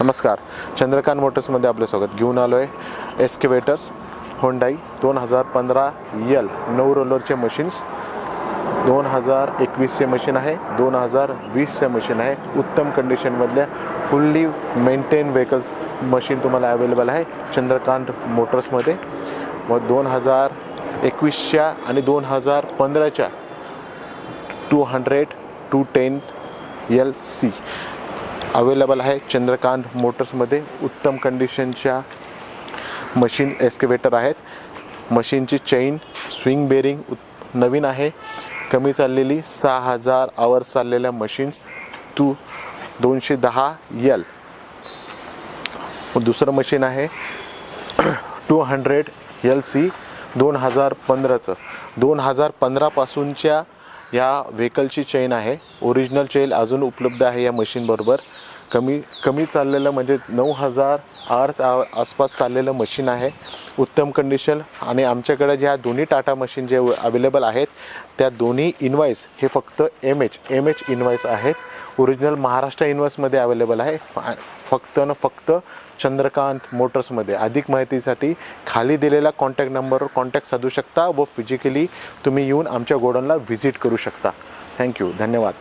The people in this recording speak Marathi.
नमस्कार, चंद्रकांत मोटर्समध्ये आपलं स्वागत. घेऊन आलो आहे एस्केवेटर्स होंडाई 2015 यल 9 रोलरचे मशीन्स. 2021चे मशीन आहे, 2020चे मशीन आहे. उत्तम कंडिशनमधल्या फुल्ली मेंटेन व्हेकल्स मशीन तुम्हाला अवेलेबल आहे चंद्रकांत मोटर्समध्ये. व 2021च्या आणि 2015च्या 200 210 LC अवेलेबल आहे चंद्रकांत मोटर्समध्ये. उत्तम कंडिशनच्या मशीन एस्केवेटर आहेत. मशीनची चेन स्विंग बेरिंग नवीन आहे, कमी चाललेली 6000 आवर्स चाललेल्या मशीन्स 210 L. दुसरं मशीन आहे 200 LC 2015चं. 2015 पासूनच्या या व्हेकलची चेन आहे. ओरिजिनल चेन अजून उपलब्ध आहे या मशीनबरोबर. कमी चाललेलं म्हणजे 9000 आवर्स आसपास चाललेलं मशीन आहे. उत्तम कंडिशन. आणि आमच्याकडे ज्या दोन्ही टाटा मशीन जे अवेलेबल आहेत त्या दोन्ही इनवाईस हे फक्त एम एच इनवाईस आहेत. ओरिजिनल महाराष्ट्र इनवाईसमध्ये अवेलेबल आहे, फक्त चंद्रकांत मोटर्समध्ये. अधिक माहितीसाठी खाली दिलेल्या कॉन्टॅक्ट नंबरवर कॉन्टॅक्ट साधू शकता व फिजिकली तुम्ही येऊन आमच्या गोडाऊनला व्हिजिट करू शकता. थँक्यू, धन्यवाद.